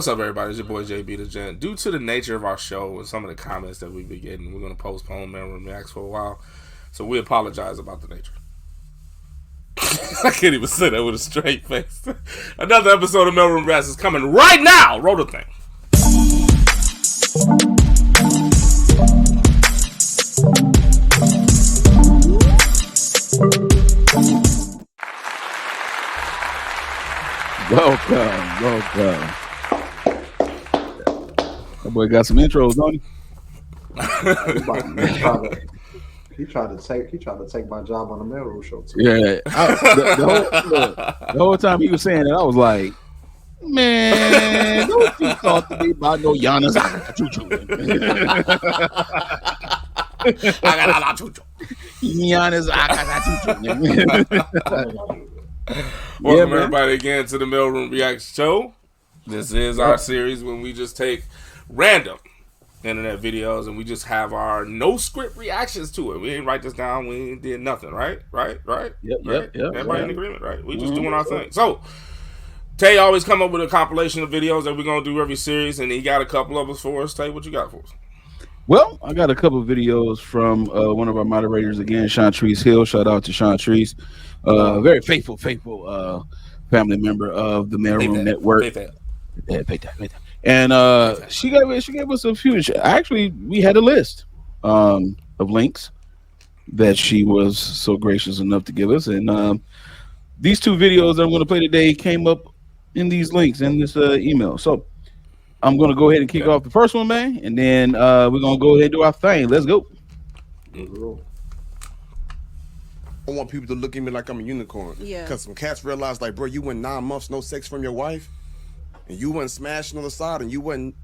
What's up, everybody? It's your boy JB the Gent. Due to the nature of our show and some of the comments that we've been getting, we're going to postpone Maleroom Reacts for a while. So we apologize about the nature. I can't even say that with a straight face. Another episode of Maleroom Reacts is coming right now. Roll the thing. Welcome. That boy got some intros, don't he? He tried to take my job on the Maleroom show too. Yeah. The whole time he was saying that, I was like, man, don't you talk to me about no Giannis. Welcome everybody again to the Maleroom Reacts show. This is our series when we just take random internet videos and we just have our no script reactions to it. We didn't write this down. We did nothing. Right. Yep. Everybody in agreement, right? We just doing our thing. So Tay always come up with a compilation of videos that we're gonna do every series, and he got a couple of us for us. Tay, what you got for us? Well, I got a couple of videos from one of our moderators again, Chantrice Hill. Shout out to Chantrice, very faithful family member of the Maleroom Network. And she gave us a few. Actually, we had a list of links that she was so gracious enough to give us, and these two videos that I'm going to play today came up in these links in this email. So I'm going to go ahead and kick off the first one, man, and then we're going to go ahead and do our thing. Let's go. I want people to look at me like I'm a unicorn. Yeah. Because some cats realize, like, bro, you went 9 months no sex from your wife, and you wasn't smashing on the side, and you wasn't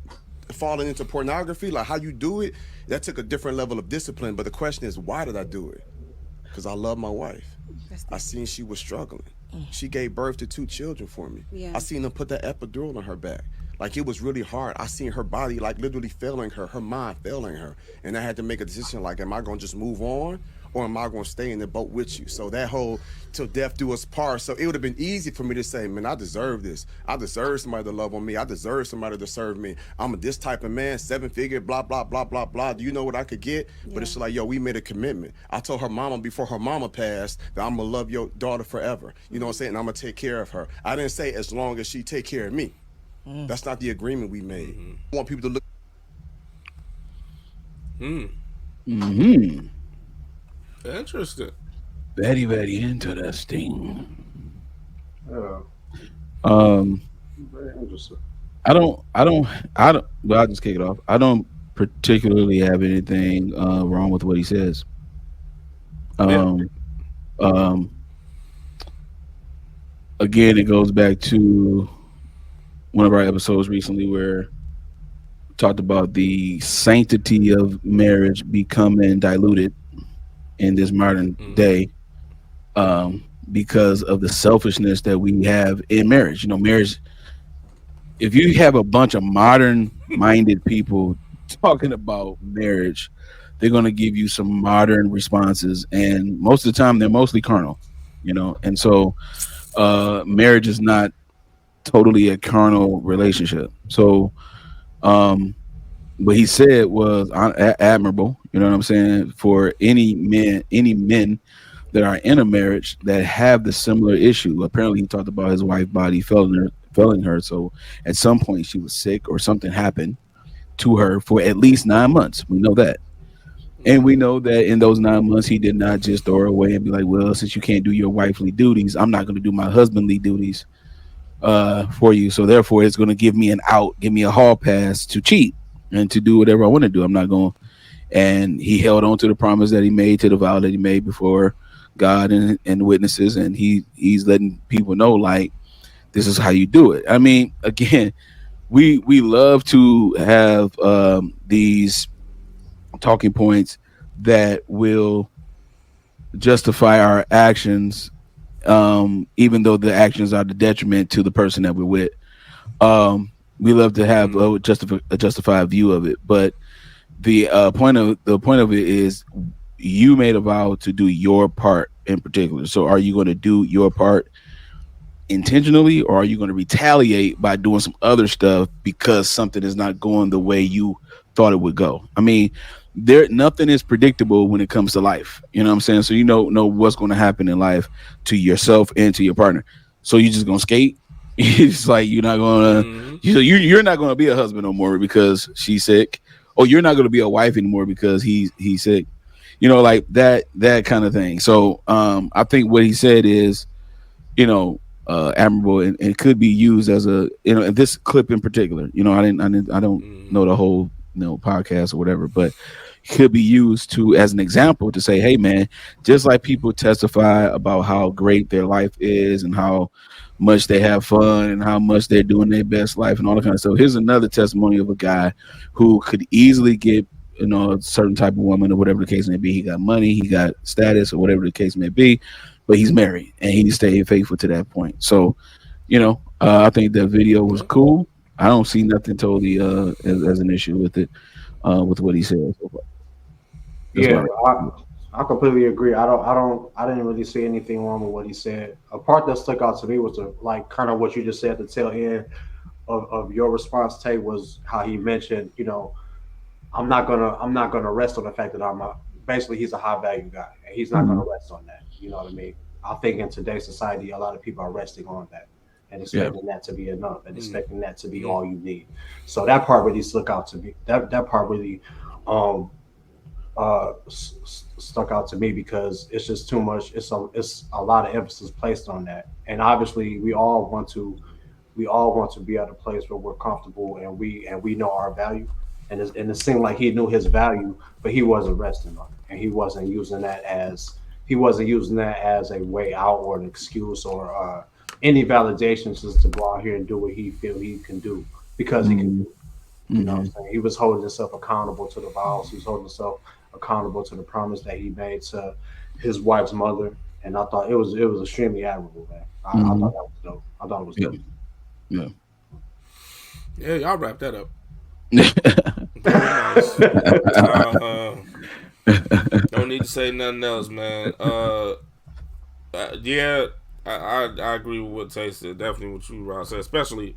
falling into pornography. Like, how you do it, that took a different level of discipline. But the question is, why did I do it? Because I love my wife. I seen she was struggling. She gave birth to 2 children for me. Yeah. I seen them put that epidural on her back. Like, it was really hard. I seen her body, like, literally failing her mind failing her. And I had to make a decision, like, am I going to just move on? Or am I going to stay in the boat with you? So that whole till death do us part. So it would have been easy for me to say, man, I deserve this. I deserve somebody to love on me. I deserve somebody to serve me. I'm this type of man, 7-figure, blah, blah, blah, blah, blah. Do you know what I could get? Yeah. But it's like, yo, we made a commitment. I told her mama before her mama passed that I'm going to love your daughter forever. You know what I'm saying? And I'm going to take care of her. I didn't say as long as she take care of me. That's not the agreement we made. I want people to look. Interesting. Very interesting. Very interesting. I don't. Well, I'll just kick it off. I don't particularly have anything wrong with what he says. Again, it goes back to one of our episodes recently where we talked about the sanctity of marriage becoming diluted in this modern day because of the selfishness that we have in marriage. You know, marriage, if you have a bunch of modern minded people talking about marriage, they're going to give you some modern responses, and most of the time they're mostly carnal, you know. And so marriage is not totally a carnal relationship. So what he said was admirable, you know what I'm saying, for any men that are in a marriage that have the similar issue. Apparently he talked about his wife's body failing her, so at some point she was sick or something happened to her for at least 9 months. We know that. And we know that in those 9 months he did not just throw her away and be like, well, since you can't do your wifely duties, I'm not going to do my husbandly duties for you, so therefore it's going to give me an out, give me a hall pass to cheat and to do whatever I want to do. I'm not going. And he held on to the promise that he made, to the vow that he made before God and witnesses, and he's letting people know, like, this is how you do it. I mean, again, we love to have these talking points that will justify our actions, even though the actions are the detriment to the person that we're with. We love to have a justified view of it, but the point of it is you made a vow to do your part in particular. So are you going to do your part intentionally, or are you going to retaliate by doing some other stuff because something is not going the way you thought it would go? I mean, nothing is predictable when it comes to life. You know what I'm saying? So you know what's going to happen in life to yourself and to your partner. So you just gonna skate. It's like you're not gonna you're not gonna be a husband no more because she's sick, or you're not gonna be a wife anymore because he's sick. You know, like that kind of thing. So I think what he said is, admirable, and it could be used as a, in this clip in particular. I don't know the whole podcast or whatever, but could be used to as an example to say, hey man, just like people testify about how great their life is and how much they have fun and how much they're doing their best life and all that kind of stuff. Here's another testimony of a guy who could easily get a certain type of woman or whatever the case may be. He got money, he got status, or whatever the case may be, but he's married and he stayed faithful to that point. So, I think that video was cool. I don't see nothing totally as an issue with it, with what he said so far. I completely agree. I didn't really see anything wrong with what he said. A part that stuck out to me was kind of what you just said at the tail end of your response, Tay, was how he mentioned, I'm not gonna rest on the fact that basically he's a high value guy and he's not gonna rest on that. You know what I mean? I think in today's society, a lot of people are resting on that and expecting that to be enough and expecting that to be all you need. So that part really stuck out to me. That part really stuck out to me because it's just too much. It's a lot of emphasis placed on that, and obviously we all want to be at a place where we're comfortable and we know our value, and it seemed like he knew his value, but he wasn't resting on it, and he wasn't using that as a way out or an excuse or any validations just to go out here and do what he feel he can do because he can do. You know what I'm saying? He was holding himself accountable to the vows. He was holding himself accountable to the promise that he made to his wife's mother, and I thought it was extremely admirable, man. I thought that was dope. I thought it was dope. Yeah, y'all wrap that up. Don't need to say nothing else, man. I agree with what Tay said. Definitely what you, Ron, said, especially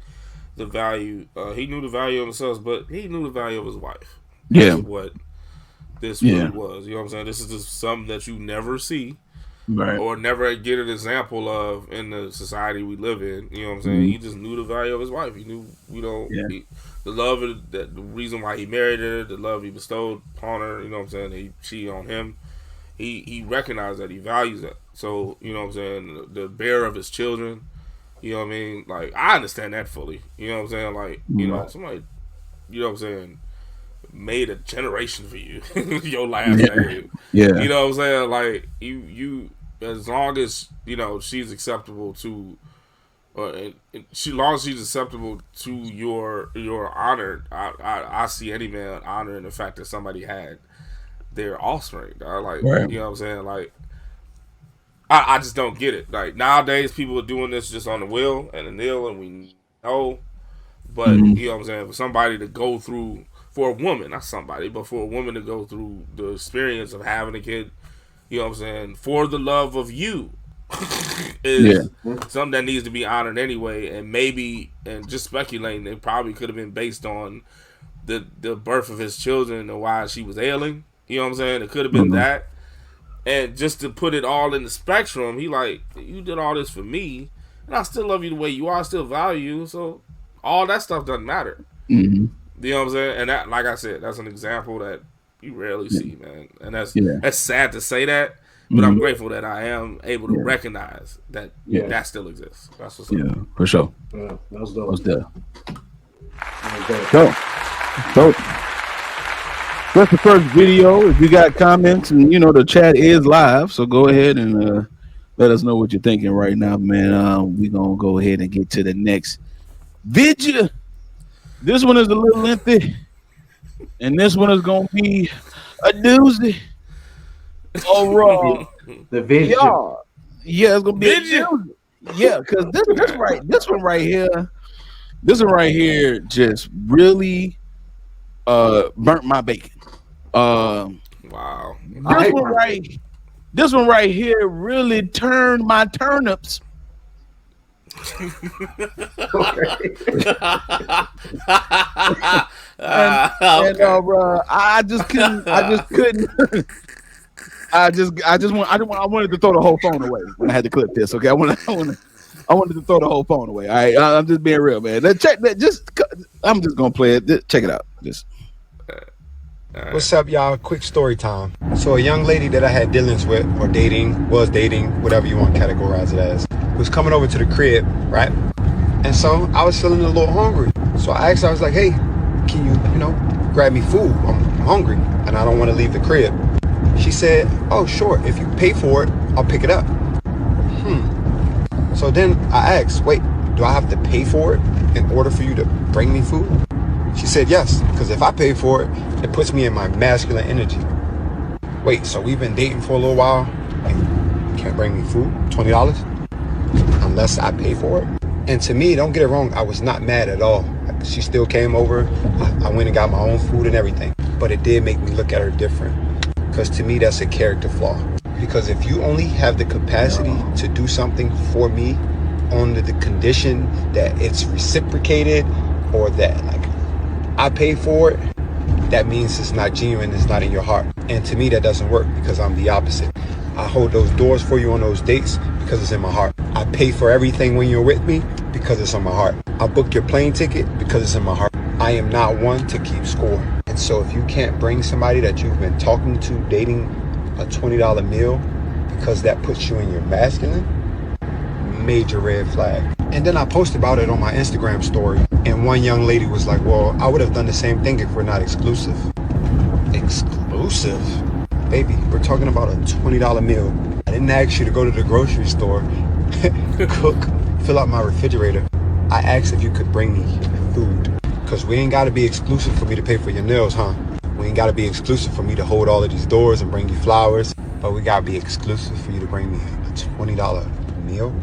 the value. He knew the value of himself, but he knew the value of his wife. Yeah. That's what this really was. You know what I'm saying? This is just something that you never see, right, or never get an example of in the society we live in. You know what I'm saying? He just knew the value of his wife. He knew, the love of the reason why he married her, the love he bestowed upon her. You know what I'm saying? She on him. He recognized that, he values that. So, you know what I'm saying? The bearer of his children. You know what I mean? Like, I understand that fully. You know what I'm saying? Like, somebody, you know what I'm saying, made a generation for you. Your last name. Yeah. You know what I'm saying? Like, you as long as, she's acceptable to, long as she's acceptable to your honor, I see any man honoring the fact that somebody had their offspring. Like, right. You know what I'm saying? Like, I just don't get it. Like, nowadays, people are doing this just on the will and the nil, and we know. But, you know what I'm saying? For somebody to go through, for a woman, not somebody, but for a woman to go through the experience of having a kid, you know what I'm saying, for the love of you, is something that needs to be honored anyway. And maybe, and just speculating, it probably could have been based on the birth of his children and why she was ailing. You know what I'm saying? It could have been that. And just to put it all in the spectrum, he like, you did all this for me, and I still love you the way you are, I still value you, so all that stuff doesn't matter. You know what I'm saying? And that, like I said, that's an example that you rarely see, man. And that's sad to say that, but I'm grateful that I am able to recognize that that still exists. That's what's up. Yeah, for sure. Yeah, that was dope. What's that? So that's the first video. If you got comments, and the chat is live, so go ahead and let us know what you're thinking right now, man. We're gonna go ahead and get to the next video. This one is a little lengthy, and this one is gonna be a doozy. All right, the video. Yeah, it's gonna be a doozy. Yeah, because this one right here just really burnt my bacon. Wow. This one right here really turned my turnips Bro, I wanted to throw the whole phone away when I had to clip this. Okay, I wanted to throw the whole phone away. All right, I'm just being real, man. I'm just gonna play it. Check it out. What's up, y'all? Quick story time. So a young lady that I had dealings with, or was dating, whatever you want to categorize it as, was coming over to the crib, right? And so I was feeling a little hungry. So I asked her, I was like, hey, can you grab me food? I'm hungry and I don't want to leave the crib. She said, oh, sure. If you pay for it, I'll pick it up. So then I asked, wait, do I have to pay for it in order for you to bring me food? She said yes, because if I pay for it, it puts me in my masculine energy. Wait, so we've been dating for a little while and you can't bring me food? $20? Unless I pay for it? And to me, don't get it wrong, I was not mad at all. She still came over. I went and got my own food and everything. But it did make me look at her different. Because to me, that's a character flaw. Because if you only have the capacity to do something for me on the condition that it's reciprocated or that I pay for it, that means it's not genuine, it's not in your heart. And to me, that doesn't work because I'm the opposite. I hold those doors for you on those dates because it's in my heart. I pay for everything when you're with me because it's in my heart. I book your plane ticket because it's in my heart. I am not one to keep score. And so if you can't bring somebody that you've been talking to, dating, a $20 meal because that puts you in your masculine, major red flag. And then I posted about it on my Instagram story, and one young lady was like, well, I would have done the same thing if we're not exclusive. Exclusive? Baby, we're talking about a $20 meal. I didn't ask you to go to the grocery store, cook, fill out my refrigerator. I asked if you could bring me food. Because we ain't got to be exclusive for me to pay for your nails, huh? We ain't got to be exclusive for me to hold all of these doors and bring you flowers. But we got to be exclusive for you to bring me a $20 meal.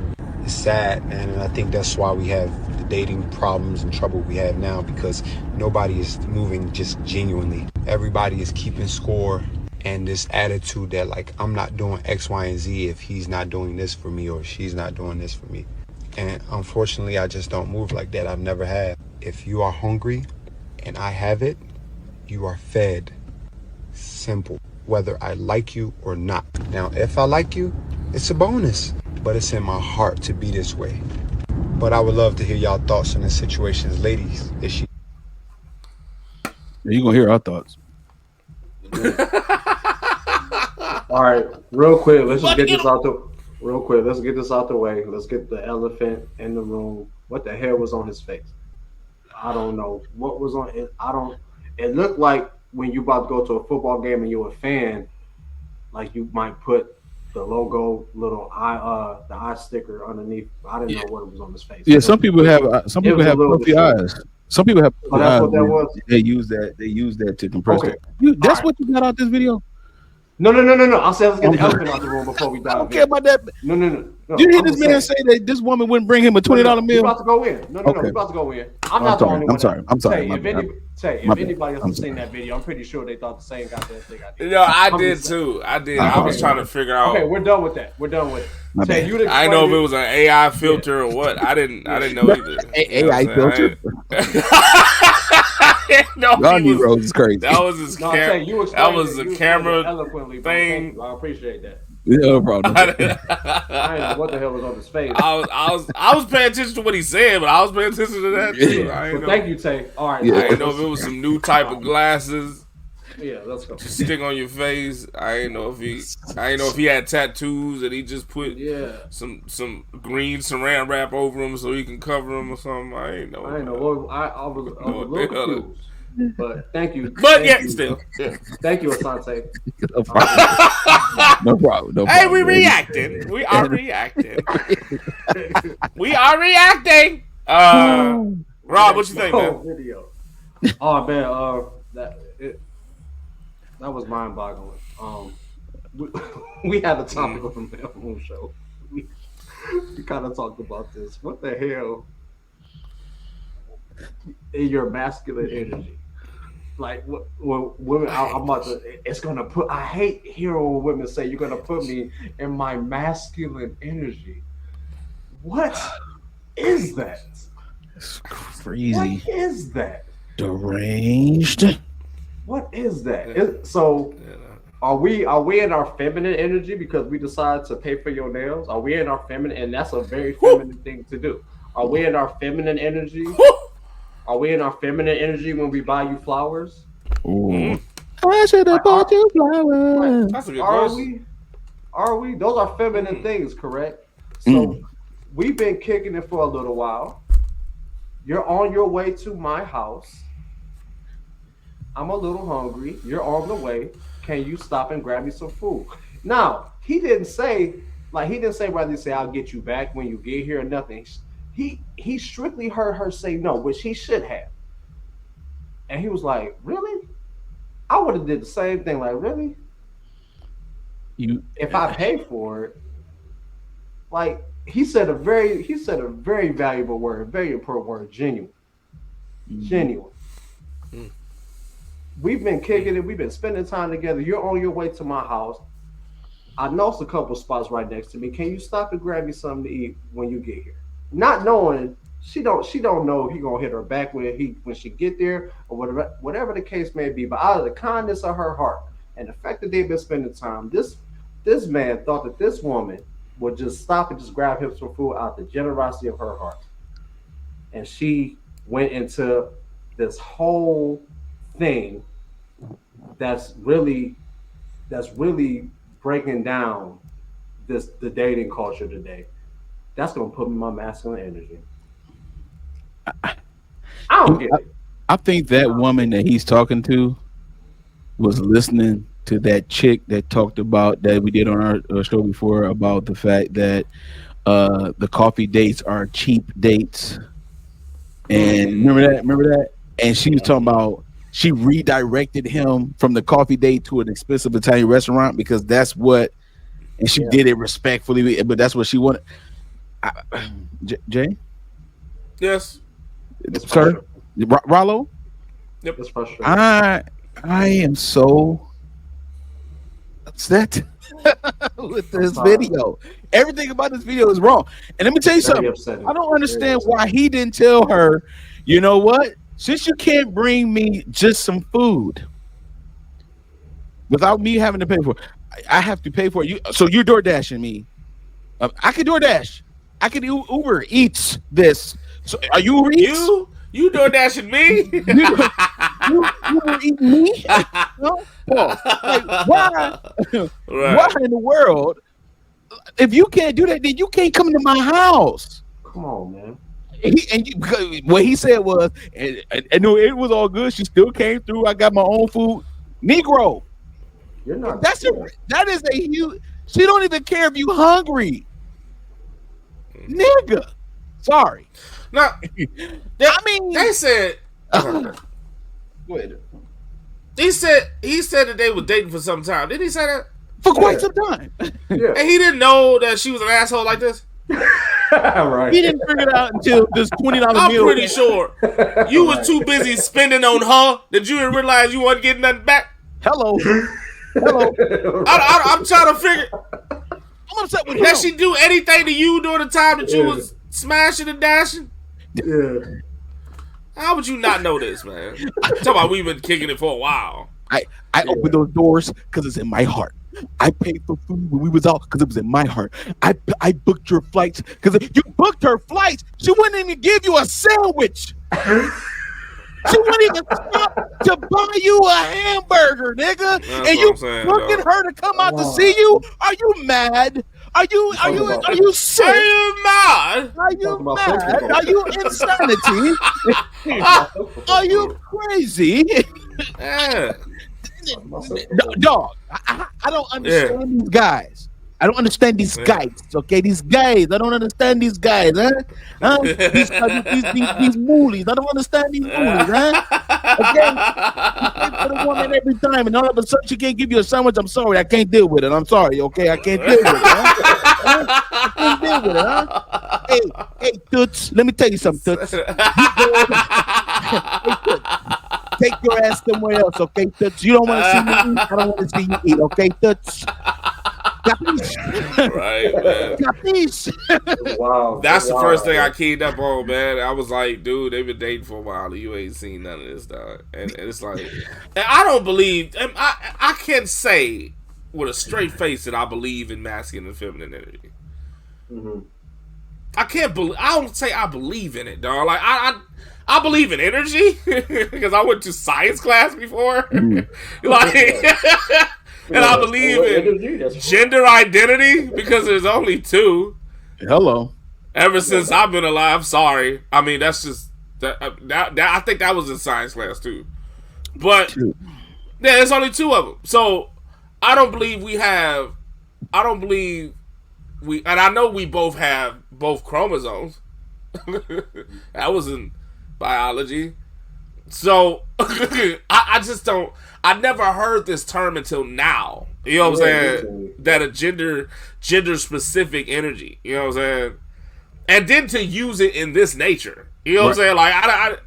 It's sad, man, and I think that's why we have the dating problems and trouble we have now, because nobody is moving just genuinely. Everybody is keeping score, and this attitude that I'm not doing X, Y, and Z if he's not doing this for me or she's not doing this for me. And unfortunately, I just don't move like that. I've never have. If you are hungry and I have it, you are fed. Simple. Whether I like you or not. Now, if I like you, it's a bonus. But it's in my heart to be this way. But I would love to hear y'all thoughts on the situations, ladies. Is she? You're gonna hear our thoughts. All right, real quick, let's get this out the way. Let's get the elephant in the room. What the hell was on his face? I don't know what was on it. It looked like when you about to go to a football game and you're a fan, like you might put the logo, little the eye sticker underneath. I didn't know what was on his face. Yeah, some people have puffy eyes. Some people have puffy eyes. What that was? They use that to compress it. That's what you got out this video? No. I said let's get the elephant out the room before we dive in. I don't care about that. No. Did you hear this man say that this woman wouldn't bring him a $20 meal? We're about to go in. No. We're about to go in. I'm not the only one. I'm sorry. If anybody else has seen that video, I'm pretty sure they thought the same goddamn thing I did. I did too. I was trying to figure out. Okay, we're done with that. I didn't know if it was an AI filter or what. I didn't know either. AI filter. Y'all Negroes is crazy. That was his camera. That was a camera thing. I appreciate that. Yeah, no problem. I didn't know what the hell was on his face. I was paying attention to what he said, but I was paying attention to that too. Thank you, Tay. All right. I didn't know if it was some new type of glasses. Yeah, let's go. To stick on your face. I didn't know if he had tattoos and he just put some green saran wrap over them so he can cover them or something. I didn't know. I was a little confused. But thank you. Still. Yeah. Thank you, Asante. No problem. Hey, we reacting. We are reacting. Rob, what you think, man? Video. Oh man, that was mind-boggling. We had a topic on the Maleroom show. We kind of talked about this. What the hell? In your masculine energy. Like women, I'm about to. It's gonna put. I hate hearing when women say you're gonna put me in my masculine energy. What? is that? It's crazy. What is that? Deranged. What is that? So, are we in our feminine energy because we decide to pay for your nails? Are we in our feminine? And that's a very feminine thing to do. Are we in our feminine energy? Are we in our feminine energy when we buy you flowers? Ooh. I should have bought you flowers. That's a good Are question. we? Those are feminine things, correct? So we've been kicking it for a little while. You're on your way to my house. I'm a little hungry. You're on the way. Can you stop and grab me some food? Now, he didn't say whether he say I'll get you back when you get here or nothing. He strictly heard her say no, which he should have. And he was like, really? I would have did the same thing. Like, really? If I pay for it, like he said a very valuable word, very important word, genuine. Genuine. We've been kicking it, we've been spending time together. You're on your way to my house. I know it's a couple spots right next to me. Can you stop and grab me something to eat when you get here? Not knowing she don't know he gonna hit her back when she get there or whatever the case may be. But out of the kindness of her heart and the fact that they've been spending time, this man thought that this woman would just stop and just grab him some food out of the generosity of her heart. And she went into this whole thing that's really breaking down the dating culture today. That's gonna put me in my masculine energy. I don't get it. I think that woman that he's talking to was listening to that chick that talked about that we did on our show before about the fact that the coffee dates are cheap dates. And remember that? And she was talking about she redirected him from the coffee date to an expensive Italian restaurant because that's what, and she did it respectfully, but that's what she wanted. Jay? Yes. Sir? Rollo? Yep. It's frustrating. I am so upset with this video. Everything about this video is wrong. And let me tell you something. I don't understand why he didn't tell her, you know what? Since you can't bring me just some food without me having to pay for it, I have to pay for it. So you're door dashing me. I can DoorDash. I can Uber Eats this. So are you Uber Eats? You door dashing me? you eating me? No? Like, why? Right. Why in the world? If you can't do that, then you can't come into my house. Come on, man. What he said was, and no, it was all good. She still came through. I got my own food. Negro. You're not. That is a huge. She don't even care if you hungry. Nigga. Sorry. No. They said. Go ahead. He said that they were dating for some time. Didn't he say that? For quite some time. Yeah. And he didn't know that she was an asshole like this? Right. He didn't figure it out until this $20 I'm meal. pretty sure you was too busy spending on her that you didn't realize you wasn't getting nothing back. Hello. I'm trying to figure. I'm upset with Did she do anything to you during the time that you was smashing and dashing? Yeah. How would you not know this, man? Talking about we've been kicking it for a while. I opened those doors because it's in my heart. I paid for food when we was out because it was in my heart. I booked your flights because you booked her flights. She wouldn't even give you a sandwich. She wouldn't even stop to buy you a hamburger, nigga. That's and you looking her to come out to see you? Are you mad? Are you sick? Are you mad? Are you mad? Are you insanity? Are you crazy? Yeah. Dog, I don't understand these guys. I don't understand these guys. Okay, these guys. I don't understand these guys. Huh? These moolies. I don't understand these moolies. Huh? Okay, you pay for the woman every time, and all of a sudden she can't give you a sandwich. I'm sorry, I can't deal with it. I'm sorry. Okay, I can't deal with it. Huh? I can't deal with it. Huh? Hey, Toots. Let me tell you something, Toots. Hey, Toots. Take your ass somewhere else, okay, Toots? You don't want to see me eat. I don't want to see you eat, okay, Toots? Right, man. Wow. That's the first thing I keyed up on, man. I was like, dude, they've been dating for a while. And you ain't seen none of this, dog. And it's like, and I don't believe. And I can say with a straight face that I believe in masculine and feminine energy. Mm-hmm. I can't believe. I don't say I believe in it, dog. Like I believe in energy because I went to science class before. Like. And I believe in gender identity because there's only two. Hello. Ever since I've been alive, sorry. I mean, that's just that I think that was in science class too. But yeah, there's only two of them. So I don't believe and I know we both have both chromosomes. That was in biology. So I just don't. I never heard this term until now. You know what I'm saying? That a gender specific energy. You know what I'm saying? And then to use it in this nature. You know what I'm saying? Like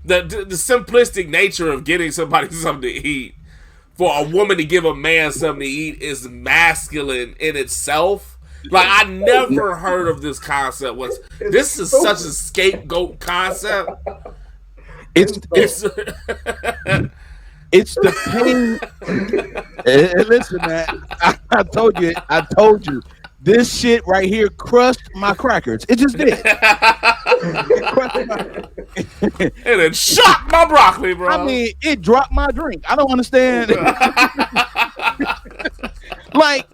the simplistic nature of getting somebody something to eat for a woman to give a man something to eat is masculine in itself. Like I never heard of this concept. This is such a scapegoat concept. It's the pain. And listen, man, I told you, this shit right here crushed my crackers. It just did. And it shocked my broccoli, bro. I mean, it dropped my drink. I don't understand. Like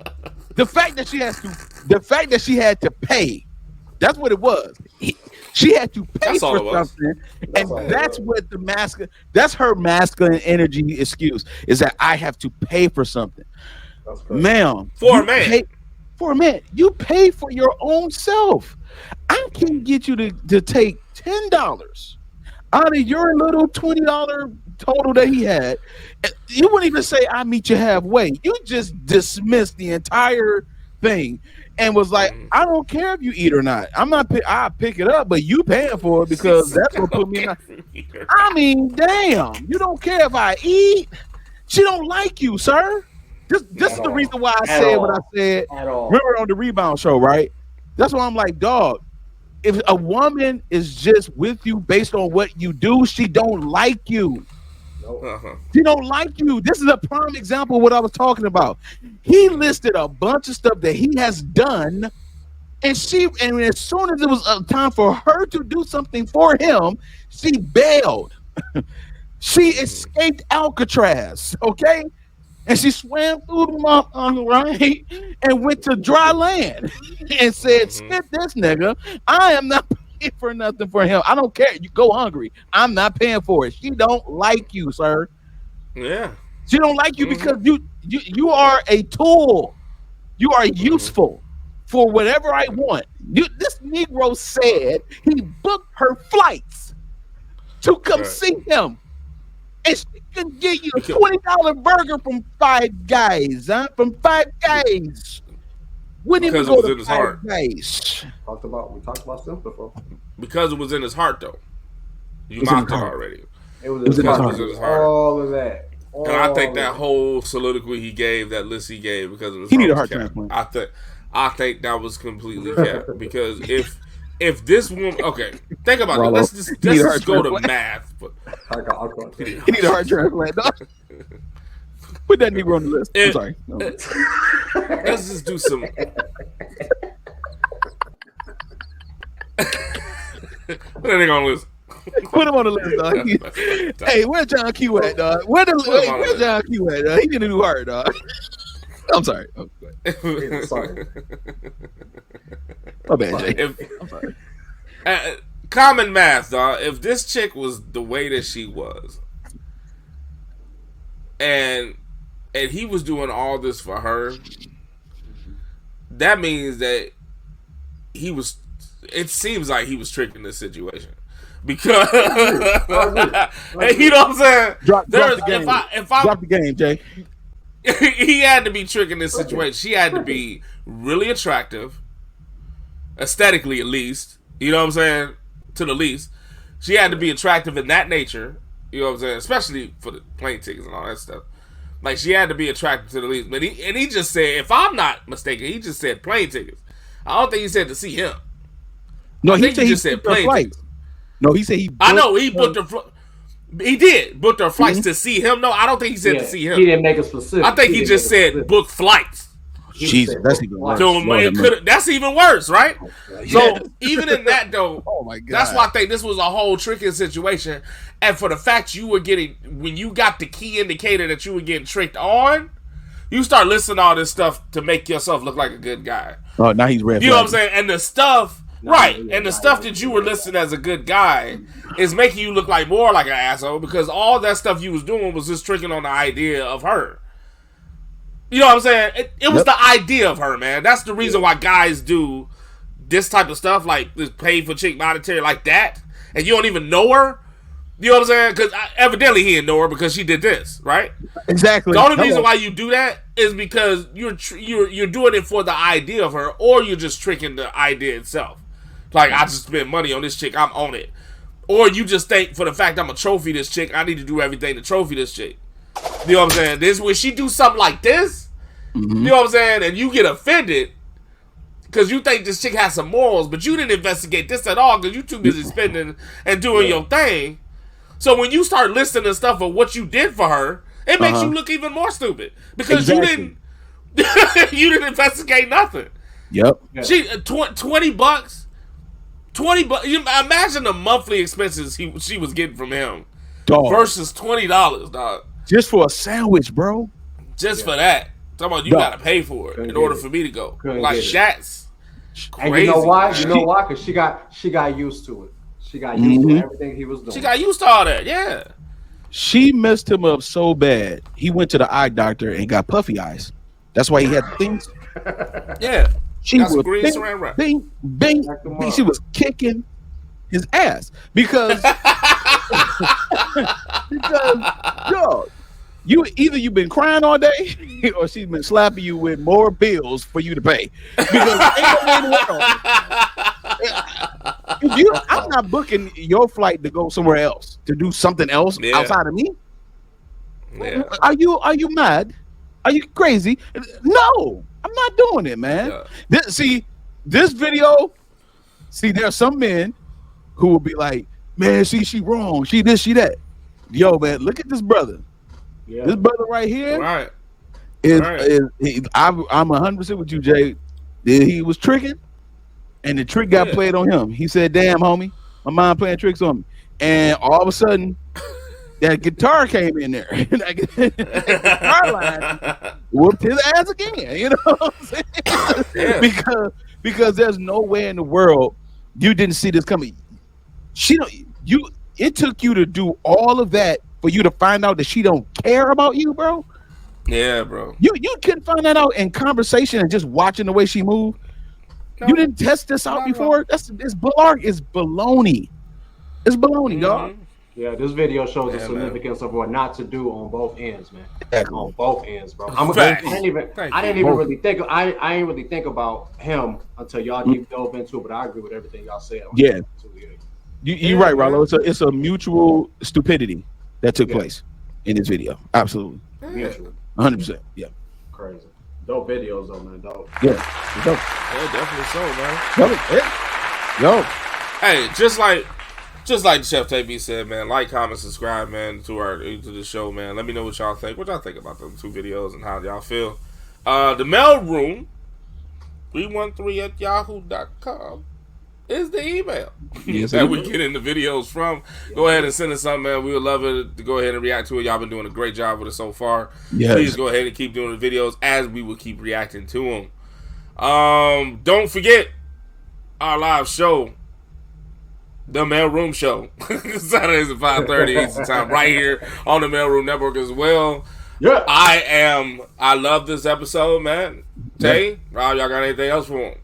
the fact that she had to pay. That's what it was. She had to pay for something, and that's what that's her masculine energy excuse is that I have to pay for something. Ma'am, for a man, you pay for your own self. I can get you to take $10 out of your little $20 total that he had. You wouldn't even say I meet you halfway. You just dismissed the entire thing. And was like, I don't care if you eat or not. I'll pick it up, but you paying for it because that's what put me in. I mean, damn, you don't care if I eat. She don't like you, sir. This is the reason why I said what I said. Remember on the Rebound show, right? That's why I'm like, dog, if a woman is just with you based on what you do, she don't like you. She don't like you. This is a prime example of what I was talking about. He listed a bunch of stuff that he has done, and as soon as it was time for her to do something for him, she bailed. She escaped Alcatraz, okay? And she swam through the mountain, right, and went to dry land and said, skip this nigga. I am not for nothing for him. I don't care. You go hungry. I'm not paying for it. She don't like you, sir. Yeah. She don't like you because you are a tool. You are useful for whatever I want. This Negro said he booked her flights to come see him. And she can get you a $20 burger from Five Guys, huh? From Five Guys. Wouldn't even go to Five Guys. We talked about stuff before. Because it was in his heart, though. You mocked it already. It was in his heart. All of that. And I think that whole soliloquy he gave, that list he gave, because it was he needed a heart transplant. I think that was completely capped. Because if this woman, okay, think about it. Let's just go to math. But he need a heart transplant. Put that Negro on the list. I'm sorry. No. Let's just do some. Put that nigga on the list. Put him on the list, dog. Hey, where's John Q at, dog? Where's John Q at, dog? He need a new heart, dog. I'm sorry. Oh, sorry. My bad, Jay. I'm sorry. Common math, dog. If this chick was the way that she was, and he was doing all this for her, that means that he was. It seems like he was tricking this situation because you know what I'm saying. Drop the game. Drop the game, Jay. He had to be tricking this situation. She had to be really attractive, aesthetically at least. You know what I'm saying? To the least, she had to be attractive in that nature. You know what I'm saying? Especially for the plane tickets and all that stuff. Like, she had to be attracted to the least. But he just said, if I'm not mistaken, he just said plane tickets. I don't think he said to see him. No, he just said plane tickets. No, he said he. I know he booked her. He did book their flights to see him. No, I don't think he said to see him. He didn't make it specific. I think he just said book flights. Jesus, that's even worse. So that's even worse, right? So even in that though, oh my God, that's why I think this was a whole tricky situation. And for the fact you were getting, when you got the key indicator that you were getting tricked on, you start listening to all this stuff to make yourself look like a good guy. Oh, now he's red. You know what I'm saying? And the stuff. Right, and the stuff that you were listing as a good guy is making you look like more like an asshole, because all that stuff you was doing was just tricking on the idea of her. You know what I'm saying? It was the idea of her, man. That's the reason why guys do this type of stuff, like this pay for chick monetary like that, and you don't even know her. You know what I'm saying? Because evidently he didn't know her because she did this, right? Exactly. The only reason why you do that is because you're doing it for the idea of her, or you're just tricking the idea itself. Like, I just spend money on this chick, I'm on it. Or you just think, for the fact I'm a trophy this chick, I need to do everything to trophy this chick. You know what I'm saying? When she do something like this, you know what I'm saying, and you get offended because you think this chick has some morals, but you didn't investigate this at all because you too busy spending and doing your thing. So when you start listing stuff of what you did for her, it makes you look even more stupid because you didn't investigate nothing. Yep. She $20. $20. Imagine the monthly expenses she was getting from him, versus $20, dog. Just for a sandwich, bro. Just for that. Talking about you gotta pay for it in order for me to go. Like Shat's crazy. And you know why? You know why? Because she got used to it. She got used to everything he was doing. She got used to all that. Yeah. She messed him up so bad. He went to the eye doctor and got puffy eyes. That's why he had things. Yeah. She was bing. She was kicking his ass because yo, you've been crying all day, or she's been slapping you with more bills for you to pay. Because I'm not booking your flight to go somewhere else to do something else outside of me. Yeah. Are you mad? Are you crazy? No. I'm not doing it, man. Yeah. This video, there's some men who will be like, man, she wrong. She this, she that. Yo, man, look at this brother. Yeah. This brother right here. Right. I'm 100% with you, Jay. He was tricking, and the trick got played on him. He said, damn, homie, my mind playing tricks on me. And all of a sudden, that guitar came in there. That guitar line whooped his ass again. You know what I'm saying? Yeah. Because there's no way in the world you didn't see this coming. It took you to do all of that for you to find out that she don't care about you, bro. Yeah, bro. You couldn't find that out in conversation and just watching the way she moved. No, you didn't test this out before. It's baloney. It's baloney. It's baloney, dog. Yeah, this video shows the significance of what not to do on both ends, man. On both ends, bro. I didn't really think about him until y'all deep dove into it, but I agree with everything y'all said. You're right, Rollo. It's a mutual stupidity that took place in this video. Absolutely. Mutual. 100%. Yeah. Crazy. Dope videos though, man. Dope. Yeah. Dope. Yeah, definitely so, man. Yo. Hey, just like Chef TV said, man, like, comment, subscribe, man, to the show, man. Let me know what y'all think. What y'all think about them two videos and how y'all feel. The Maleroom 313@yahoo.com is the email that we get in the videos from. Go ahead and send us something, man. We would love it to go ahead and react to it. Y'all been doing a great job with it so far. Yes. Please go ahead and keep doing the videos as we will keep reacting to them. Don't forget our live show, The Maleroom Show. Saturdays at 5:30 Eastern Time, right here on the Maleroom Network as well. Yeah. I love this episode, man. Jay, Rob, y'all got anything else for him?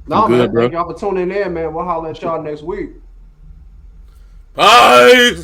No, man. Thank y'all for tuning in, man. We'll holler at y'all next week. Bye.